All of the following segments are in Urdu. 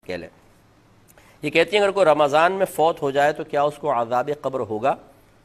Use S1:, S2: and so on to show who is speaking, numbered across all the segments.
S1: کہہ لیں۔ یہ کہتی ہیں اگر کوئی رمضان میں فوت ہو جائے تو کیا اس کو عذاب قبر ہوگا؟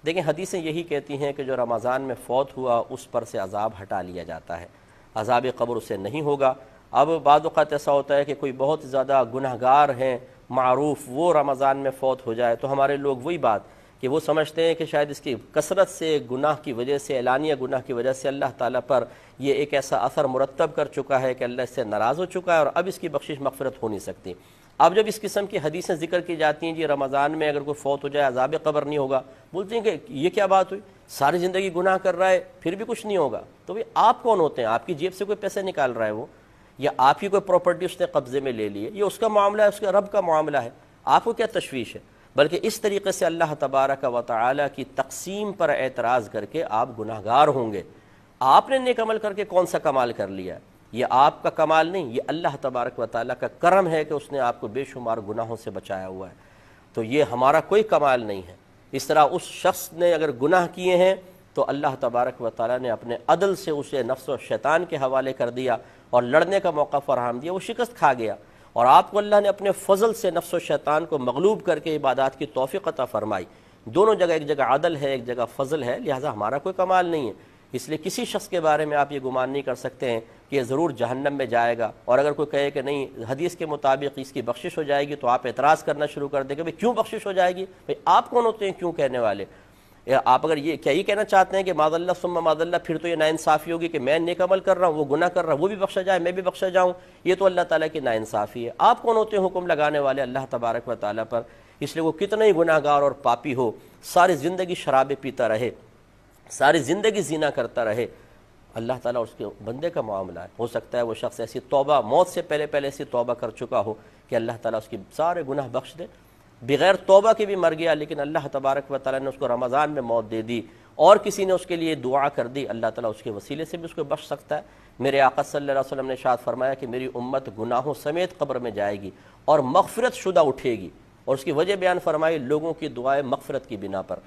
S1: دیکھیں حدیثیں یہی کہتی ہیں کہ جو رمضان میں فوت ہوا اس پر سے عذاب ہٹا لیا جاتا ہے، عذاب قبر اسے نہیں ہوگا۔ اب بعض اوقات ایسا ہوتا ہے کہ کوئی بہت زیادہ گنہگار ہیں معروف، وہ رمضان میں فوت ہو جائے تو ہمارے لوگ وہی بات کہ وہ سمجھتے ہیں کہ شاید اس کی کثرت سے گناہ کی وجہ سے، اعلانیہ گناہ کی وجہ سے اللہ تعالیٰ پر یہ ایک ایسا اثر مرتب کر چکا ہے کہ اللہ اس سے ناراض ہو چکا ہے اور اب اس کی بخشش مغفرت ہو نہیں سکتی۔ اب جب اس قسم کی حدیثیں ذکر کی جاتی ہیں جی رمضان میں اگر کوئی فوت ہو جائے عذاب قبر نہیں ہوگا، بولتے ہیں کہ یہ کیا بات ہوئی، ساری زندگی گناہ کر رہا ہے پھر بھی کچھ نہیں ہوگا۔ تو بھئی آپ کون ہوتے ہیں؟ آپ کی جیب سے کوئی پیسے نکال رہا ہے وہ، یا آپ کی کوئی پراپرٹی اس نے قبضے میں لے لی ہے، یہ اس کا معاملہ ہے، اس کا رب کا معاملہ ہے، آپ کو کیا تشویش ہے؟ بلکہ اس طریقے سے اللہ تبارک و تعالی کی تقسیم پر اعتراض کر کے آپ گناہگار ہوں گے۔ آپ نے نیک عمل کر کے کون سا کمال کر لیا ہے؟ یہ آپ کا کمال نہیں، یہ اللہ تبارک و تعالیٰ کا کرم ہے کہ اس نے آپ کو بے شمار گناہوں سے بچایا ہوا ہے، تو یہ ہمارا کوئی کمال نہیں ہے۔ اس طرح اس شخص نے اگر گناہ کیے ہیں تو اللہ تبارک و تعالیٰ نے اپنے عدل سے اسے نفس و شیطان کے حوالے کر دیا اور لڑنے کا موقع فراہم دیا، وہ شکست کھا گیا، اور آپ کو اللہ نے اپنے فضل سے نفس و شیطان کو مغلوب کر کے عبادات کی توفیق عطا فرمائی۔ دونوں جگہ، ایک جگہ عدل ہے ایک جگہ فضل ہے، لہٰذا ہمارا کوئی کمال نہیں ہے۔ اس لیے کسی شخص کے بارے میں آپ یہ گمان نہیں کر سکتے ہیں کہ یہ ضرور جہنم میں جائے گا، اور اگر کوئی کہے کہ نہیں حدیث کے مطابق اس کی بخشش ہو جائے گی تو آپ اعتراض کرنا شروع کر دیں کہ بھئی کیوں بخشش ہو جائے گی؟ بھئی آپ کون ہوتے ہیں کیوں کہنے والے؟ آپ اگر یہ کیا یہ کہنا چاہتے ہیں کہ معاذ اللہ ثم معاذ اللہ پھر تو یہ ناانصافی ہوگی کہ میں نیک عمل کر رہا ہوں، وہ گناہ کر رہا ہوں، وہ بھی بخشا جائے میں بھی بخشا جاؤں؟ یہ تو اللہ تعالیٰ کی ناانصافی ہے۔ آپ کون ہوتے ہیں حکم لگانے والے اللہ تبارک و تعالیٰ پر؟ اس لیے وہ کتنا ہی گناہ گار اور پاپی ہو، ساری زندگی شرابیں پیتا رہے، ساری زندگی زنا کرتا رہے، اللہ تعالیٰ اور اس کے بندے کا معاملہ ہے۔ ہو سکتا ہے وہ شخص ایسی توبہ، موت سے پہلے ایسی توبہ کر چکا ہو کہ اللہ تعالیٰ اس کی سارے گناہ بخش دے، بغیر توبہ کے بھی مر گیا لیکن اللہ تبارک و تعالیٰ نے اس کو رمضان میں موت دے دی، اور کسی نے اس کے لیے دعا کر دی، اللہ تعالیٰ اس کے وسیلے سے بھی اس کو بخش سکتا ہے۔ میرے آقا صلی اللہ علیہ وسلم نے ارشاد فرمایا کہ میری امت گناہوں سمیت قبر میں جائے گی اور مغفرت شدہ اٹھے گی، اور اس کی وجہ بیان فرمائی لوگوں کی دعائیں مغفرت کی بنا پر۔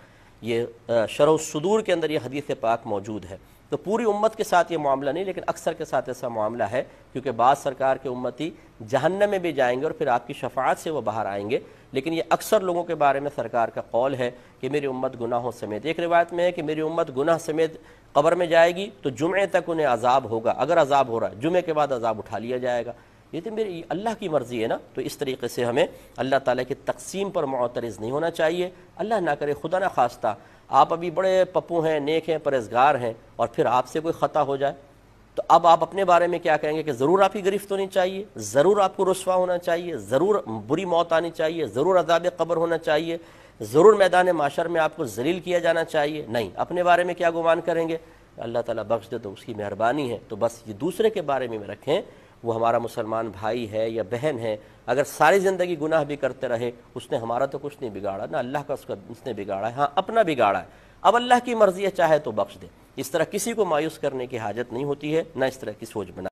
S1: یہ شرح الصدور کے اندر یہ حدیث پاک موجود ہے۔ تو پوری امت کے ساتھ یہ معاملہ نہیں، لیکن اکثر کے ساتھ ایسا معاملہ ہے، کیونکہ بعض سرکار کے امتی جہنم میں بھی جائیں گے اور پھر آپ کی شفاعت سے وہ باہر آئیں گے، لیکن یہ اکثر لوگوں کے بارے میں سرکار کا قول ہے کہ میری امت گناہوں سمیت۔ ایک روایت میں ہے کہ میری امت گناہ سمیت قبر میں جائے گی تو جمعے تک انہیں عذاب ہوگا، اگر عذاب ہو رہا ہے جمعے کے بعد عذاب اٹھا لیا جائے گا۔ یہ تو میری اللہ کی مرضی ہے نا، تو اس طریقے سے ہمیں اللہ تعالیٰ کی تقسیم پر معترض نہیں ہونا چاہیے۔ اللہ نہ کرے خدا نہ خواستہ آپ ابھی بڑے پپو ہیں، نیک ہیں، پرہیزگار ہیں، اور پھر آپ سے کوئی خطا ہو جائے تو اب آپ اپنے بارے میں کیا کہیں گے کہ ضرور آپ کی گرفت ہونی چاہیے، ضرور آپ کو رسوا ہونا چاہیے، ضرور بری موت آنی چاہیے، ضرور عذاب قبر ہونا چاہیے، ضرور میدان معاشر میں آپ کو ذلیل کیا جانا چاہیے؟ نہیں، اپنے بارے میں کیا گمان کریں گے؟ اللہ تعالیٰ بخش دے تو اس کی مہربانی ہے، تو بس یہ دوسرے کے بارے میں رکھیں، وہ ہمارا مسلمان بھائی ہے یا بہن ہے، اگر ساری زندگی گناہ بھی کرتے رہے اس نے ہمارا تو کچھ نہیں بگاڑا، نہ اللہ کا اس نے بگاڑا ہے، ہاں اپنا بگاڑا ہے، اب اللہ کی مرضی ہے چاہے تو بخش دے۔ اس طرح کسی کو مایوس کرنے کی حاجت نہیں ہوتی ہے، نہ اس طرح کی سوچ بنا